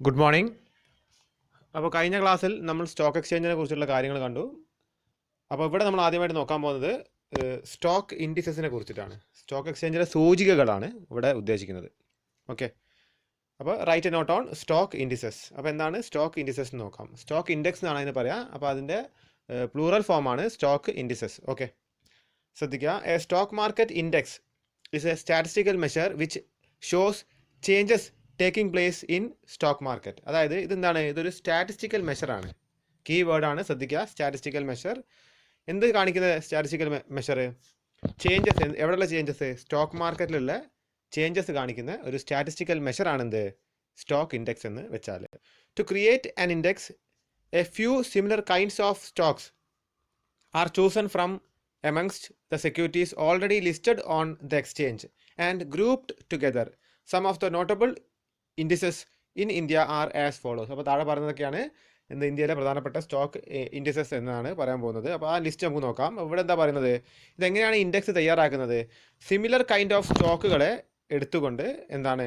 Good morning. അപ്പോൾ കഴിഞ്ഞ ക്ലാസ്സിൽ നമ്മൾ സ്റ്റോക്ക് എക്സ്ചേഞ്ചിനെ കുറിച്ചുള്ള കാര്യങ്ങൾ കണ്ടു. അപ്പോൾ ഇവിടെ നമ്മൾ ആദ്യമായിട്ട് നോക്കാൻ പോകുന്നത് സ്റ്റോക്ക് ഇൻഡിസസിനെ കുറിച്ചിട്ടാണ്. സ്റ്റോക്ക് എക്സ്ചേഞ്ചിലെ സൂചികകളാണ് ഇവിടെ ഉദ്ദേശിക്കുന്നത്. ഓക്കെ, അപ്പോൾ write a note on stock indices. അപ്പോൾ എന്താണ് സ്റ്റോക്ക് ഇൻഡിസസ് എന്ന് നോക്കാം. സ്റ്റോക്ക് ഇൻഡെക്സ് എന്നാണ് അതിന് പറയുക. അപ്പോൾ അതിൻ്റെ പ്ലൂറൽ ഫോമാണ് സ്റ്റോക്ക് ഇൻഡിസസ്. ഓക്കെ, ശ്രദ്ധിക്കുക. A stock market index is A statistical measure which shows changes taking place in stock market. അതായത് ഇതെന്താണ്, ഇതൊരു സ്റ്റാറ്റിസ്റ്റിക്കൽ മെഷറാണ്. കീ വേർഡാണ്, ശ്രദ്ധിക്കുക. സ്റ്റാറ്റിസ്റ്റിക്കൽ മെഷർ എന്ത് കാണിക്കുന്ന സ്റ്റാറ്റിസ്റ്റിക്കൽ മെഷർ? ചേഞ്ചസ്. എവിടെയുള്ള ചേഞ്ചസ്? സ്റ്റോക്ക് മാർക്കറ്റിലുള്ള ചേഞ്ചസ് കാണിക്കുന്ന ഒരു സ്റ്റാറ്റിസ്റ്റിക്കൽ മെഷറാണ് എന്ത്? സ്റ്റോക്ക് ഇൻഡെക്സ് എന്ന് വെച്ചാൽ. To create an index, a few similar kinds of stocks are chosen from amongst the securities already listed on the exchange and grouped together. Some of the notable indices in India are as follows. അപ്പോൾ താഴെ പറയുന്നതൊക്കെയാണ് ഇന്ത്യയിലെ പ്രധാനപ്പെട്ട stock indices എന്നാണ് പറയാൻ പോകുന്നത്. അപ്പോൾ ആ list നമുക്ക് നോക്കാം. ഇവിടെ എന്താ പറയുന്നത്? ഇതെങ്ങനെയാണ് ഇൻഡെക്സ് തയ്യാറാക്കുന്നത്? സിമിലർ കൈൻഡ് ഓഫ് സ്റ്റോക്കുകളെ എടുത്തുകൊണ്ട് എന്താണ്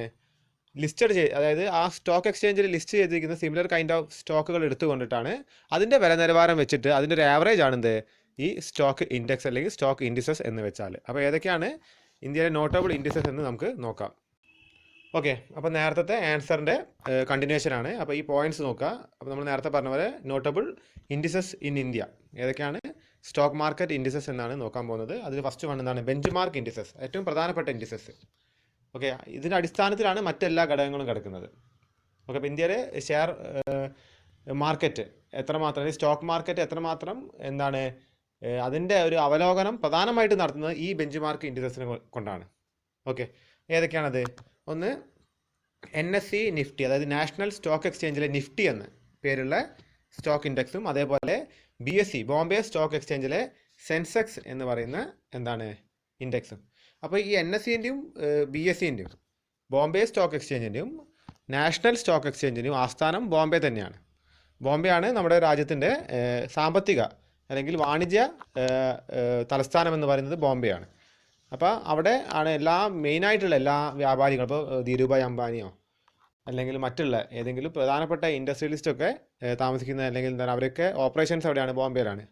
ലിസ്റ്റഡ് അതായത് ആ സ്റ്റോക്ക് എക്സ്ചേഞ്ചിൽ ലിസ്റ്റ് ചെയ്തിരിക്കുന്ന സിമിലർ കൈൻഡ് ഓഫ് സ്റ്റോക്കുകൾ എടുത്തുകൊണ്ടിട്ടാണ് അതിൻ്റെ വില നിലവാരം വെച്ചിട്ട് അതിൻ്റെ ഒരു ആവറേജ് ആണെന്ത് ഈ സ്റ്റോക്ക് ഇൻഡെക്സ് അല്ലെങ്കിൽ സ്റ്റോക്ക് ഇൻഡിസസ് എന്ന് വെച്ചാൽ. അപ്പോൾ ഏതൊക്കെയാണ് ഇന്ത്യയിലെ നോട്ടബിൾ ഇൻഡിസസ് എന്ന് നമുക്ക് നോക്കാം. ഓക്കെ, അപ്പോൾ നേരത്തെ ആൻസറിൻ്റെ കണ്ടിന്യൂഷൻ ആണ്. അപ്പോൾ ഈ പോയിന്റ്സ് നോക്കുക. അപ്പോൾ നമ്മൾ നേരത്തെ പറഞ്ഞ പോലെ നോട്ടബിൾ ഇൻഡിസസ് ഇൻ ഇന്ത്യ ഏതൊക്കെയാണ്? സ്റ്റോക്ക് മാർക്കറ്റ് ഇൻഡിസസ് എന്നാണ് നോക്കാൻ പോകുന്നത്. അതിൽ ഫസ്റ്റ് വൺ എന്താണ്? ബെഞ്ച് മാർക്ക് ഇൻഡിസസ്, ഏറ്റവും പ്രധാനപ്പെട്ട ഇൻഡിസസ്. ഓക്കെ, ഇതിൻ്റെ അടിസ്ഥാനത്തിലാണ് മറ്റെല്ലാ ഘടകങ്ങളും കിടക്കുന്നത്. ഓക്കെ, അപ്പോൾ ഇന്ത്യയിലെ ഷെയർ മാർക്കറ്റ് എത്രമാത്രം, സ്റ്റോക്ക് മാർക്കറ്റ് എത്രമാത്രം എന്താണ് അതിൻ്റെ ഒരു അവലോകനം പ്രധാനമായിട്ട് നടത്തുന്നത് ഈ ബെഞ്ച് മാർക്ക് ഇൻഡിസസിനെ കൊണ്ടാണ്. ഓക്കെ, ഏതൊക്കെയാണത്? ഒന്ന് NSE നിഫ്റ്റി, അതായത് നാഷണൽ സ്റ്റോക്ക് എക്സ്ചേഞ്ചിലെ നിഫ്റ്റി എന്ന പേരുള്ള സ്റ്റോക്ക് ഇൻഡെക്സും അതേപോലെ BSE ബോംബെ സ്റ്റോക്ക് എക്സ്ചേഞ്ചിലെ സെൻസെക്സ് എന്ന് പറയുന്ന എന്താണ് ഇൻഡെക്സും. അപ്പോൾ ഈ NSEൻ്റെയും BSEൻ്റെയും ബോംബെ സ്റ്റോക്ക് എക്സ്ചേഞ്ചിൻ്റെയും നാഷണൽ സ്റ്റോക്ക് എക്സ്ചേഞ്ചിൻ്റെയും ആസ്ഥാനം ബോംബെ തന്നെയാണ്. ബോംബെ ആണ് നമ്മുടെ രാജ്യത്തിൻ്റെ സാമ്പത്തിക അല്ലെങ്കിൽ വാണിജ്യ തലസ്ഥാനം എന്ന് പറയുന്നത് ബോംബെയാണ്. അപ്പോൾ അവിടെ ആണ് മെയിനായിട്ടുള്ള എല്ലാ വ്യാപാരികളും, ഇപ്പോൾ ധീരുഭായ് അംബാനിയോ അല്ലെങ്കിൽ മറ്റുള്ള ഏതെങ്കിലും പ്രധാനപ്പെട്ട ഇൻഡസ്ട്രിയലിസ്റ്റൊക്കെ താമസിക്കുന്ന അല്ലെങ്കിൽ എന്താണ് അവരൊക്കെ ഓപ്പറേഷൻസ് അവിടെയാണ്, ബോംബെയിലാണ്.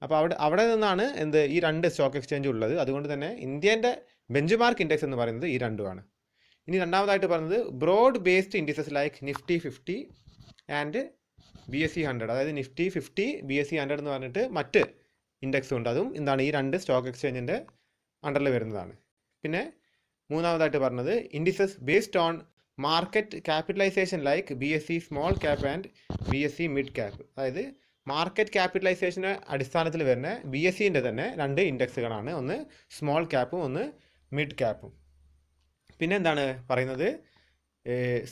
അപ്പോൾ അവിടെ നിന്നാണ് ഈ രണ്ട് സ്റ്റോക്ക് എക്സ്ചേഞ്ച് ഉള്ളത്. അതുകൊണ്ട് തന്നെ ഇന്ത്യൻ്റെ ബെഞ്ച് മാർക്ക് ഇൻഡെക്സ് എന്ന് പറയുന്നത് ഈ രണ്ടുമാണ്. ഇനി രണ്ടാമതായിട്ട് പറയുന്നത് broad based indices like Nifty 50 and BSE 100, അതായത് നിഫ്റ്റി 50 BSE 100 എന്ന് പറഞ്ഞിട്ട് മറ്റ് ഇൻഡെക്സ് ഉണ്ട്. അതും എന്താണ് ഈ രണ്ട് സ്റ്റോക്ക് എക്സ്ചേഞ്ചിൻ്റെ അണ്ടറിൽ വരുന്നതാണ്. പിന്നെ മൂന്നാമതായിട്ട് പറഞ്ഞത് indices based on market capitalization like BSE small cap and BSE mid cap, അതായത് മാർക്കറ്റ് ക്യാപിറ്റലൈസേഷന് അടിസ്ഥാനത്തിൽ വരുന്ന BSEൻ്റെ തന്നെ രണ്ട് ഇൻഡെക്സുകളാണ്, ഒന്ന് സ്മോൾ ക്യാപ്പും ഒന്ന് മിഡ് ക്യാപ്പും. പിന്നെ എന്താണ് പറയുന്നത്?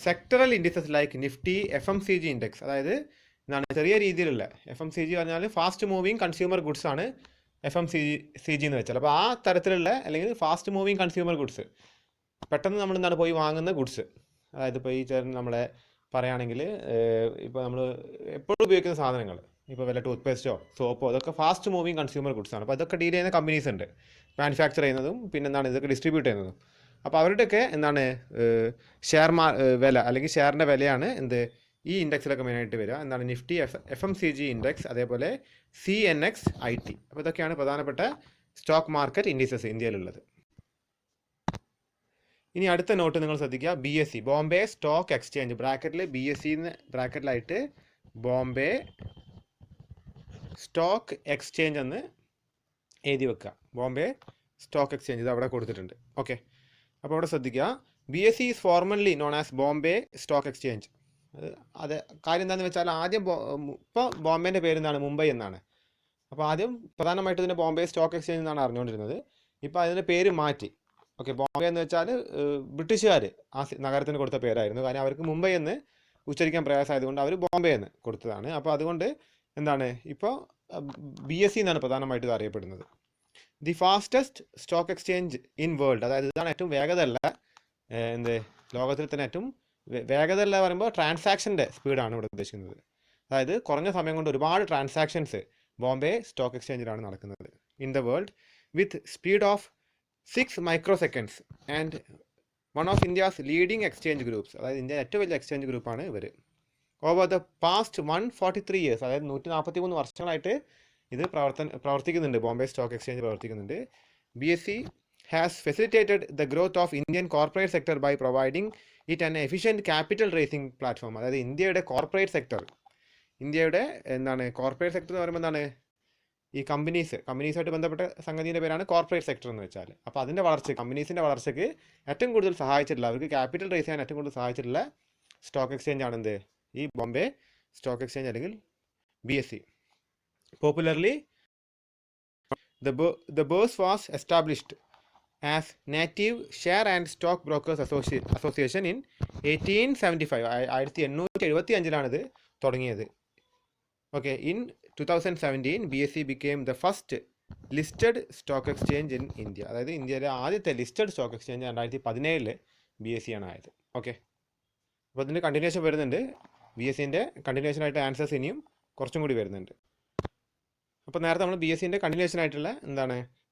Sectoral indices like Nifty FMCG index, അതായത് എന്താണ് ചെറിയ രീതിയിലുള്ള FMCG പറഞ്ഞാൽ ഫാസ്റ്റ് മൂവിങ് കൺസ്യൂമർ ഗുഡ്സ് ആണ് FMCG എന്ന് വെച്ചാൽ. അപ്പോൾ ആ തരത്തിലുള്ള അല്ലെങ്കിൽ ഫാസ്റ്റ് മൂവിങ് കൺസ്യൂമർ ഗുഡ്സ്, പെട്ടെന്ന് നമ്മൾ എന്താണ് പോയി വാങ്ങുന്ന ഗുഡ്സ്, അതായത് ഇപ്പോൾ ഈ നമ്മളെ പറയുകയാണെങ്കിൽ ഇപ്പോൾ നമ്മൾ എപ്പോഴും ഉപയോഗിക്കുന്ന സാധനങ്ങൾ, ഇപ്പോൾ വല്ല ടൂത്ത് പേസ്റ്റോ സോപ്പോ, അതൊക്കെ ഫാസ്റ്റ് മൂവിങ് കൺസ്യൂമർ ഗുഡ്സ് ആണ്. അപ്പോൾ അതൊക്കെ ഡീൽ ചെയ്യുന്ന കമ്പനീസ് ഉണ്ട്, മാനുഫാക്ചർ ചെയ്യുന്നതും പിന്നെ എന്താണ് ഇതൊക്കെ ഡിസ്ട്രിബ്യൂട്ട് ചെയ്യുന്നതും. അപ്പോൾ അവരുടെയൊക്കെ എന്താണ് വില അല്ലെങ്കിൽ ഷെയറിൻ്റെ വിലയാണ് ഈ ഇൻഡെക്സിലൊക്കെ മെയിനായിട്ട് വരിക. എന്താണ് നിഫ്റ്റി FMCG ഇൻഡെക്സ്, അതേപോലെ CNX IT. അപ്പോൾ ഇതൊക്കെയാണ് പ്രധാനപ്പെട്ട സ്റ്റോക്ക് മാർക്കറ്റ് ഇൻഡിസസ് ഇന്ത്യയിലുള്ളത്. ഇനി അടുത്ത നോട്ട് നിങ്ങൾ ശ്രദ്ധിക്കുക. BSE ബോംബെ സ്റ്റോക്ക് എക്സ്ചേഞ്ച്, ബ്രാക്കറ്റിൽ BSE ബ്രാക്കറ്റിലായിട്ട് ബോംബെ സ്റ്റോക്ക് എക്സ്ചേഞ്ച് എന്ന് എഴുതി വെക്കുക. ബോംബെ സ്റ്റോക്ക് എക്സ്ചേഞ്ച് ഇത് അവിടെ കൊടുത്തിട്ടുണ്ട്. ഓക്കെ, അപ്പോൾ അവിടെ ശ്രദ്ധിക്കുക. BSE is formally known as Bombay stock exchange. അത് കാര്യം എന്താണെന്ന് വെച്ചാൽ ആദ്യം ഇപ്പോൾ ബോംബെൻ്റെ പേര് എന്താണ്? മുംബൈ എന്നാണ്. അപ്പോൾ ആദ്യം പ്രധാനമായിട്ടും ഇതിൻ്റെ ബോംബെ സ്റ്റോക്ക് എക്സ്ചേഞ്ച് എന്നാണ് അറിഞ്ഞുകൊണ്ടിരുന്നത്. ഇപ്പോൾ അതിൻ്റെ പേര് മാറ്റി. ഓക്കെ, ബോംബെ എന്ന് വെച്ചാൽ ബ്രിട്ടീഷുകാർ ആ നഗരത്തിന് കൊടുത്ത പേരായിരുന്നു. കാരണം അവർക്ക് മുംബൈ എന്ന് ഉച്ചരിക്കാൻ പ്രയാസമായതുകൊണ്ട് അവർ ബോംബെ എന്ന് കൊടുത്തതാണ്. അപ്പോൾ അതുകൊണ്ട് എന്താണ് ഇപ്പോൾ BSE എന്നാണ് പ്രധാനമായിട്ട് ഇത് അറിയപ്പെടുന്നത്. The fastest stock exchange in world, അതായത് ഇതാണ് ഏറ്റവും വേഗതയുള്ള ലോകത്തിൽ തന്നെ ഏറ്റവും വേഗതയുള്ള പറയുമ്പോൾ ട്രാൻസാക്ഷൻ്റെ സ്പീഡാണ് ഇവിടെ ഉദ്ദേശിക്കുന്നത്. അതായത് കുറഞ്ഞ സമയം കൊണ്ട് ഒരുപാട് ട്രാൻസാക്ഷൻസ് ബോംബെ സ്റ്റോക്ക് എക്സ്ചേഞ്ചിലാണ് നടക്കുന്നത് in the world with speed of 6 microseconds and one of India's leading exchange groups, അതായത് ഇന്ത്യ ഏറ്റവും വലിയ എക്സ്ചേഞ്ച് ഗ്രൂപ്പാണ് ഇവർ. ഓവർ ദ പാസ്റ്റ് 143 ഇയേഴ്സ്, അതായത് 143 വർഷങ്ങളായിട്ട് ഇത് പ്രവർത്തിക്കുന്നുണ്ട്. ബോംബെ സ്റ്റോക്ക് എക്സ്ചേഞ്ച് പ്രവർത്തിക്കുന്നുണ്ട്. BSE has facilitated the growth of Indian corporate sector by providing it an efficient capital raising platform. അതായത് ഇന്ത്യയുടെ കോർപ്പറേറ്റ് സെക്ടർ, ഇന്ത്യയുടെ കോർപ്പറേറ്റ് സെക്ടർ എന്ന് പറയുമ്പോൾ എന്താണ്, ഈ കമ്പനീസായിട്ട് ബന്ധപ്പെട്ട സംഗതിയുടെ പേരാണ് കോർപ്പറേറ്റ് സെക്ടർ എന്ന് വെച്ചാൽ. അപ്പോൾ അതിൻ്റെ കമ്പനീസിൻ്റെ വളർച്ചയ്ക്ക് ഏറ്റവും കൂടുതൽ സഹായിച്ചിട്ടുള്ള, അവർക്ക് ക്യാപിറ്റൽ റേസ് ചെയ്യാൻ ഏറ്റവും കൂടുതൽ സഹായിച്ചിട്ടുള്ള സ്റ്റോക്ക് എക്സ്ചേഞ്ച് ആണ് എന്ത്, ഈ ബോംബെ സ്റ്റോക്ക് എക്സ്ചേഞ്ച് അല്ലെങ്കിൽ BSE. Popularly the bourse was established as Native Share and Stock Brokers Association in 1875. 1875 ഇത് തുടങ്ങിയത്. Okay, in 2017 BSE became the first listed stock exchange in India. അതായത് ഇന്ത്യയിലെ ആദ്യത്തെ ലിസ്റ്റഡ് സ്റ്റോക്ക് എക്സ്ചേഞ്ച് 2017 BSE ആണ് ആയത്. Okay, അപ്പോൾ ഇതിൻ്റെ കണ്ടിന്യൂഷൻ വരുന്നുണ്ട്. BSEൻ്റെ കണ്ടിന്യൂഷനായിട്ട് ആൻസേഴ്സ് ഇനിയും കുറച്ചും കൂടി വരുന്നുണ്ട്. അപ്പോൾ നേരത്തെ നമ്മൾ BSEൻ്റെ കണ്ടിന്യൂഷൻ ആയിട്ടുള്ള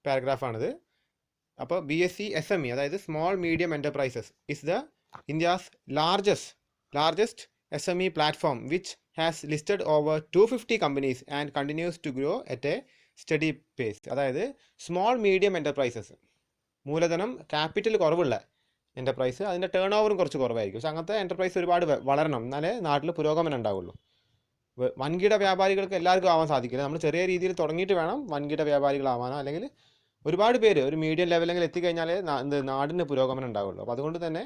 പാരഗ്രാഫാണിത്. അപ്പോൾ BSE SME, അതായത് small medium enterprises, is the India's largest SME platform which has listed over 250 companies and continues to grow at a steady pace. അതായത് സ്മോൾ മീഡിയം എൻ്റർപ്രൈസസ്, മൂലധനം ക്യാപിറ്റൽ കുറവുള്ള എൻ്റർപ്രൈസ്, അതിൻ്റെ ടേൺ ഓവറും കുറച്ച് കുറവായിരിക്കും. പക്ഷേ അങ്ങനത്തെ എൻ്റർപ്രൈസ് ഒരുപാട് വളരണം, എന്നാലേ നാട്ടിൽ പുരോഗമനം ഉണ്ടാവുള്ളൂ. വൻകിട വ്യാപാരികൾക്ക് എല്ലാവർക്കും ആവാൻ സാധിക്കില്ല. നമ്മൾ ചെറിയ രീതിയിൽ തുടങ്ങിയിട്ട് വേണം വൻകിട വ്യാപാരികളാവാനോ, അല്ലെങ്കിൽ ഒരുപാട് പേര് ഒരു മീഡിയം ലെവലെങ്കിൽ എത്തിക്കഴിഞ്ഞാലേ നാടിന് പുരോഗമനം ഉണ്ടാവുള്ളൂ. അപ്പോൾ അതുകൊണ്ട് തന്നെ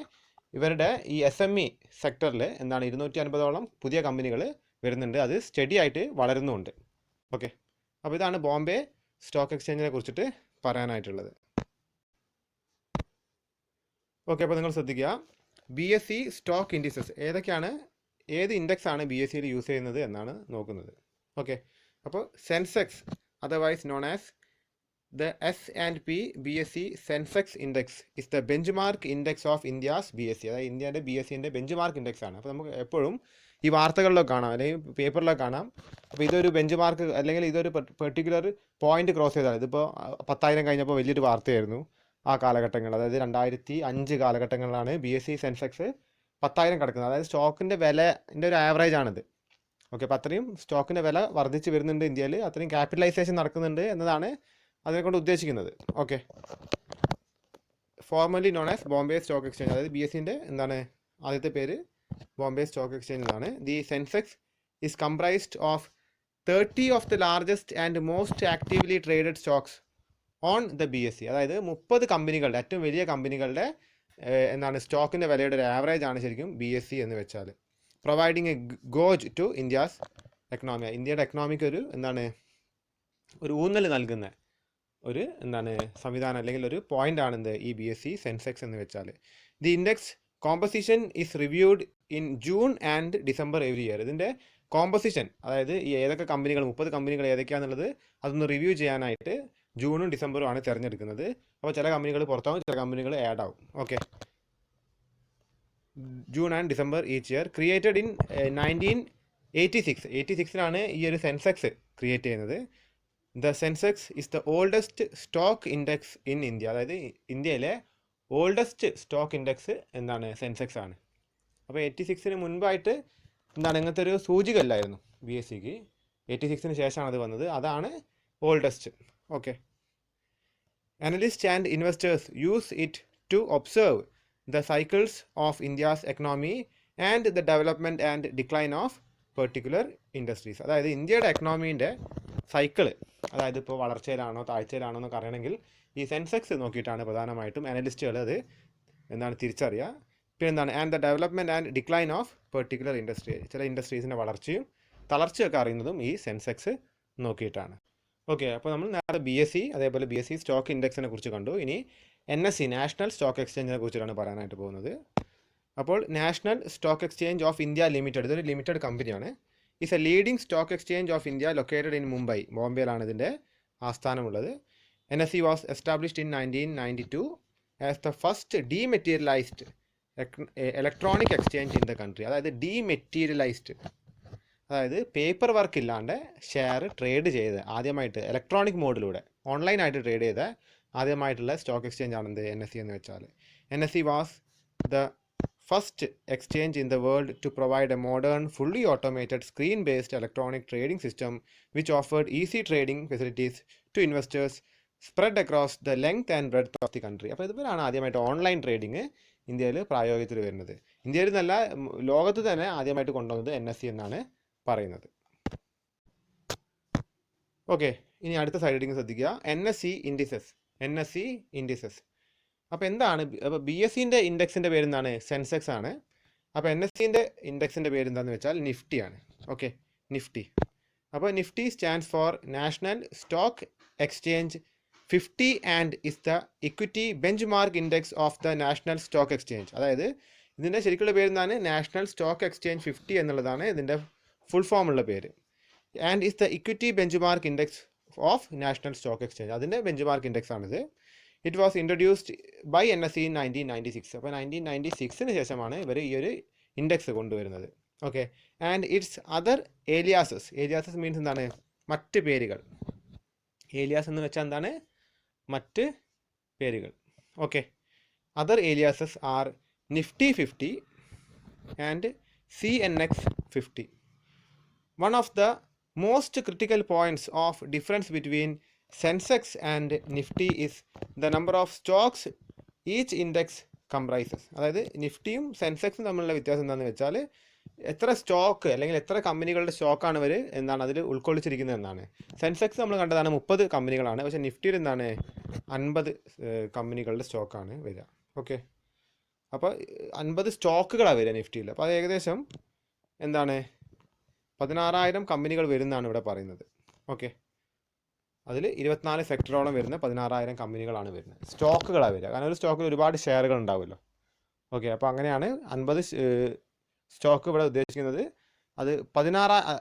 ഇവരുടെ ഈ SME സെക്ടറിൽ 250ഓളം പുതിയ കമ്പനികൾ വരുന്നുണ്ട്. അത് സ്റ്റഡി ആയിട്ട് വളരുന്നുമുണ്ട്. ഓക്കെ, അപ്പോൾ ഇതാണ് ബോംബെ സ്റ്റോക്ക് എക്സ്ചേഞ്ചിനെ കുറിച്ചിട്ട് പറയാനായിട്ടുള്ളത്. ഓക്കെ, അപ്പോൾ നിങ്ങൾ ശ്രദ്ധിക്കുക, BSE സ്റ്റോക്ക് ഇൻഡിസസ് ഏത് ഇൻഡെക്സ് ആണ് BSEയിൽ യൂസ് ചെയ്യുന്നത് എന്നാണ് നോക്കുന്നത്. ഓക്കെ, അപ്പോൾ Sensex, otherwise known as the S&P BSE Sensex index is the bench mark index of India's BSE. അതായത് ഇന്ത്യയുടെ BSEൻ്റെ ബെഞ്ച് മാർക്ക് ഇൻഡെക്സ് ആണ്. അപ്പോൾ നമുക്ക് എപ്പോഴും ഈ വാർത്തകളിലൊക്കെ കാണാം, അല്ലെങ്കിൽ പേപ്പറിലൊക്കെ കാണാം. അപ്പോൾ ഇതൊരു ബെഞ്ച് മാർക്ക്, അല്ലെങ്കിൽ ഇതൊരു പെർട്ടിക്കുലർ പോയിന്റ് ക്രോസ് ചെയ്താൽ, ഇതിപ്പോൾ 10,000 കഴിഞ്ഞപ്പോൾ വലിയൊരു വാർത്തയായിരുന്നു ആ കാലഘട്ടങ്ങൾ. അതായത് 2005 കാലഘട്ടങ്ങളിലാണ് BSE സെൻസെക്സ് 10,000 കിടക്കുന്നത്. അതായത് സ്റ്റോക്കിൻ്റെ വിലൻ്റെ ഒരു ആവറേജ് ആണിത്. ഓക്കെ, അപ്പോൾ അത്രയും സ്റ്റോക്കിൻ്റെ വില വർദ്ധിച്ച് വരുന്നുണ്ട് ഇന്ത്യയിൽ, അത്രയും ക്യാപിറ്റലൈസേഷൻ നടക്കുന്നുണ്ട് എന്നതാണ് അതിനെക്കൊണ്ട് ഉദ്ദേശിക്കുന്നത്. Okay, formally known as Bombay stock exchange, അതായത് BSEൻ്റെ ആദ്യത്തെ പേര് ബോംബെ സ്റ്റോക്ക് എക്സ്ചേഞ്ച് എന്നാണ്. The Sensex is comprised of 30 of the largest and most actively traded stocks on the BSE. അതായത് 30 കമ്പനികളുടെ, ഏറ്റവും വലിയ കമ്പനികളുടെ സ്റ്റോക്കിൻ്റെ വിലയുടെ ഒരു ആവറേജ് ആണ് ശരിക്കും BSE എന്ന് വെച്ചാൽ. Providing a gauge to India's economy, ഇന്ത്യയുടെ എക്കണോമിക്ക് ഒരു ഊന്നൽ നൽകുന്ന ഒരു സംവിധാനം, അല്ലെങ്കിൽ ഒരു പോയിന്റ് ആണ് ഈ BSE സെൻസെക്സ് എന്ന് വെച്ചാൽ. The index composition is reviewed in June and December every year. ഇതിൻ്റെ കോമ്പസിഷൻ, അതായത് ഈ ഏതൊക്കെ കമ്പനികൾ, 30 കമ്പനികൾ ഏതൊക്കെയാണെന്നുള്ളത് അതൊന്ന് റിവ്യൂ ചെയ്യാനായിട്ട് ജൂണും ഡിസംബറും ആണ് തിരഞ്ഞെടുക്കുന്നത്. അപ്പോൾ ചില കമ്പനികൾ പുറത്താവും, ചില കമ്പനികൾ ആഡ് ആവും. Okay, June and December each year. Created in 1986 ഈ ഒരു സെൻസെക്സ് ക്രിയേറ്റ് ചെയ്യുന്നത്. The Sensex is the oldest stock index in India. അതായത് ഇന്ത്യയിലെ ഓൾഡസ്റ്റ് സ്റ്റോക്ക് ഇൻഡെക്സ് സെൻസെക്സ് ആണ്. അപ്പോൾ 86 മുൻപായിട്ട് ഇങ്ങനത്തെ ഒരു സൂചിക അല്ലായിരുന്നു BSEക്ക്. 86 ശേഷമാണ് അത് വന്നത്, അതാണ് oldest. Okay, Analysts and investors use it to observe the cycles of India's economy and the development and decline of particular industries. അതായത് ഇന്ത്യയുടെ എക്കണോമീൻ്റെ സൈക്കിള്, അതായത് ഇപ്പോൾ വളർച്ചയിലാണോ താഴ്ചയിലാണോ എന്നൊക്കെ അറിയണമെങ്കിൽ ഈ സെൻസെക്സ് നോക്കിയിട്ടാണ് പ്രധാനമായിട്ടും അനലിസ്റ്റുകൾ അത് തിരിച്ചറിയുക. പിന്നെ and the development and decline of particular industry, ചില ഇൻഡസ്ട്രീസിൻ്റെ വളർച്ചയും തളർച്ചയൊക്കെ അറിയുന്നതും ഈ സെൻസെക്സ് നോക്കിയിട്ടാണ്. ഓക്കെ, അപ്പോൾ നമ്മൾ നേരത്തെ BSE അതേപോലെ BSE സ്റ്റോക്ക് ഇൻഡെക്സിനെ കുറിച്ച് കണ്ടു. ഇനി NSE നാഷണൽ സ്റ്റോക്ക് എക്സ്ചേഞ്ചിനെ കുറിച്ചിട്ടാണ് പറയാനായിട്ട് പോകുന്നത്. അപ്പോൾ national stock exchange of India limited, ഇതൊരു ലിമിറ്റഡ് കമ്പനിയാണ്. Is a leading stock exchange of India located in Mumbai, ബോംബെയിലാണ് ഇതിൻ്റെ ആസ്ഥാനമുള്ളത്. NSE was established in 1992 as the first dematerialised electronic exchange in the country. അതായത് ഡീമെറ്റീരിയലൈസ്ഡ്, അതായത് പേപ്പർ വർക്ക് ഇല്ലാണ്ട് share trade ചെയ്ത് ആദ്യമായിട്ട് ഇലക്ട്രോണിക് മോഡിലൂടെ ഓൺലൈനായിട്ട് ട്രേഡ് ചെയ്ത ആദ്യമായിട്ടുള്ള സ്റ്റോക്ക് എക്സ്ചേഞ്ച് ആണ് NSE എന്ന് വെച്ചാൽ. NSE was the first exchange in the world to provide a modern, fully automated, screen-based electronic trading system which offered easy trading facilities to investors spread across the length and breadth of the country. അപ്പോൾ ഇതുപോലെയാണ് ആദ്യമായിട്ട് online trading ഇന്ത്യയിൽ പ്രായോഗികത്തിൽ വരുന്നത്. ഇന്ത്യയിൽ നിന്നല്ല, ലോകത്ത് തന്നെ ആദ്യമായിട്ട് കൊണ്ടുവന്നത് NSE എന്നാണ് പറയുന്നത്. ഓക്കെ, ഇനി അടുത്ത സൈഡിങ് ശ്രദ്ധിക്കുക. NSE indices. അപ്പോൾ എന്താണ്? അപ്പോൾ BSEൻ്റെ ഇൻഡെക്സിൻ്റെ പേര് എന്താണ്? സെൻസെക്സ് ആണ്. അപ്പോൾ NSEൻ്റെ ഇൻഡെക്സിൻ്റെ പേര് എന്താണെന്ന് വെച്ചാൽ നിഫ്റ്റി ആണ്. Okay, Nifty. അപ്പോൾ Nifty stands for national stock exchange 50 and is the equity benchmark index of the national stock exchange. അതായത് ഇതിൻ്റെ ശരിക്കുള്ള പേര് എന്താണ്? നാഷണൽ സ്റ്റോക്ക് എക്സ്ചേഞ്ച് 50 എന്നുള്ളതാണ് ഇതിൻ്റെ ഫുൾ ഫോമുള്ള പേര്. And is the equity benchmark index of national stock exchange. അതിൻ്റെ ബെഞ്ച് മാർക്ക് ഇൻഡെക്സ് ആണിത്. It was introduced by NSE in 1996. അപ്പോൾ 1996 ശേഷമാണ് ഇവർ ഈ ഒരു ഇൻഡെക്സ് കൊണ്ടുവരുന്നത്. Okay, and its other aliases means എന്താണ്? മറ്റ് പേരുകൾ. ഏലിയാസ് എന്ന് വെച്ചാൽ എന്താണ്? മറ്റ് പേരുകൾ. Okay, other aliases are Nifty 50 and CNX 50. One of the most critical points of difference between Sensex and Nifty is the number of stocks each index comprises. അതായത് നിഫ്റ്റിയും സെൻസെക്സും തമ്മിലുള്ള വ്യത്യാസം എന്താണെന്ന് വെച്ചാൽ എത്ര സ്റ്റോക്ക് അല്ലെങ്കിൽ എത്ര കമ്പനികളുടെ സ്റ്റോക്കാണ് ഇവർ എന്താണ് അതിൽ ഉൾക്കൊള്ളിച്ചിരിക്കുന്നത് എന്നാണ്. സെൻസെക്സ് നമ്മൾ കണ്ടതാണ് 30 കമ്പനികളാണ്. പക്ഷേ നിഫ്റ്റിയിൽ എന്താണ് 50 കമ്പനികളുടെ സ്റ്റോക്കാണ് വരിക. ഓക്കെ, അപ്പോൾ 50 സ്റ്റോക്കുകളാണ് വരിക നിഫ്റ്റിയിൽ. അപ്പോൾ അത് ഏകദേശം എന്താണ് 16,000 കമ്പനികൾ വരുന്നതാണ് ഇവിടെ പറയുന്നത്. ഓക്കെ, അതിൽ 24 സെക്ടറോളം വരുന്ന 16,000 കമ്പനികളാണ് വരുന്നത്. സ്റ്റോക്കുകളാണ് വരിക. കാരണം ഒരു സ്റ്റോക്കിൽ ഒരുപാട് ഷെയറുകൾ ഉണ്ടാവുമല്ലോ. ഓക്കെ, അപ്പോൾ അങ്ങനെയാണ് 50 സ്റ്റോക്ക് ഇവിടെ ഉദ്ദേശിക്കുന്നത്. അത് 16.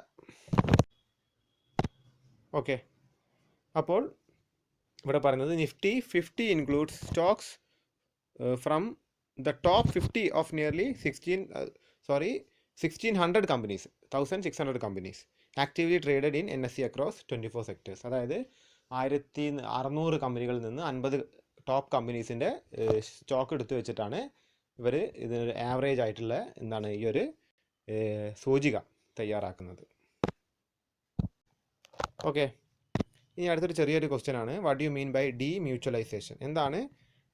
ഓക്കെ, അപ്പോൾ ഇവിടെ പറയുന്നത് Nifty 50 includes stocks from the top 50 of nearly 1600 companies, 1600 companies actively traded in NSE across 24 sectors. അതായത് 1600 കമ്പനികളിൽ നിന്ന് 50 ടോപ്പ് കമ്പനീസിൻ്റെ സ്റ്റോക്ക് എടുത്തു വെച്ചിട്ടാണ് ഇവർ ഇതിനൊരു ആവറേജ് ആയിട്ടുള്ള എന്താണ് ഈ ഒരു സൂചിക തയ്യാറാക്കുന്നത്. ഓക്കെ, ഇനി അടുത്തൊരു ചെറിയൊരു ക്വസ്റ്റ്യൻ ആണ്. What you mean by demutualisation? എന്താണ്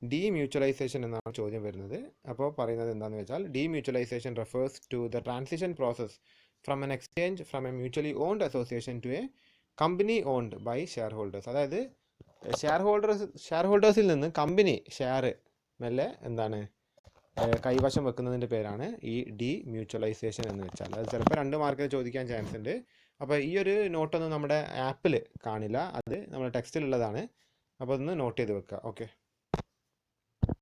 ഡീമ്യൂച്വലൈസേഷൻ എന്നാണ് ചോദ്യം വരുന്നത്. അപ്പോൾ പറയുന്നത് എന്താണെന്ന് വെച്ചാൽ demutualisation refers to the transition process from an exchange from a mutually owned association to a company owned by shareholders. അതായത് ഷെയർ ഹോൾഡേഴ്സിൽ നിന്ന് കമ്പനി ഷെയർ മെല്ലെ എന്താണ് കൈവശം വെക്കുന്നതിൻ്റെ പേരാണ് ഈ ഡീമ്യൂച്വലൈസേഷൻ എന്ന് വെച്ചാൽ. അത് ചിലപ്പോൾ 2 മാർക്കിൽ ചോദിക്കാൻ ചാൻസ് ഉണ്ട്. അപ്പോൾ ഈ ഒരു നോട്ടൊന്നും നമ്മുടെ ആപ്പിൽ കാണില്ല, അത് നമ്മുടെ ടെക്സ്റ്റിലുള്ളതാണ്. അപ്പോൾ ഒന്ന് നോട്ട് ചെയ്ത് വെക്കുക. ഓക്കെ.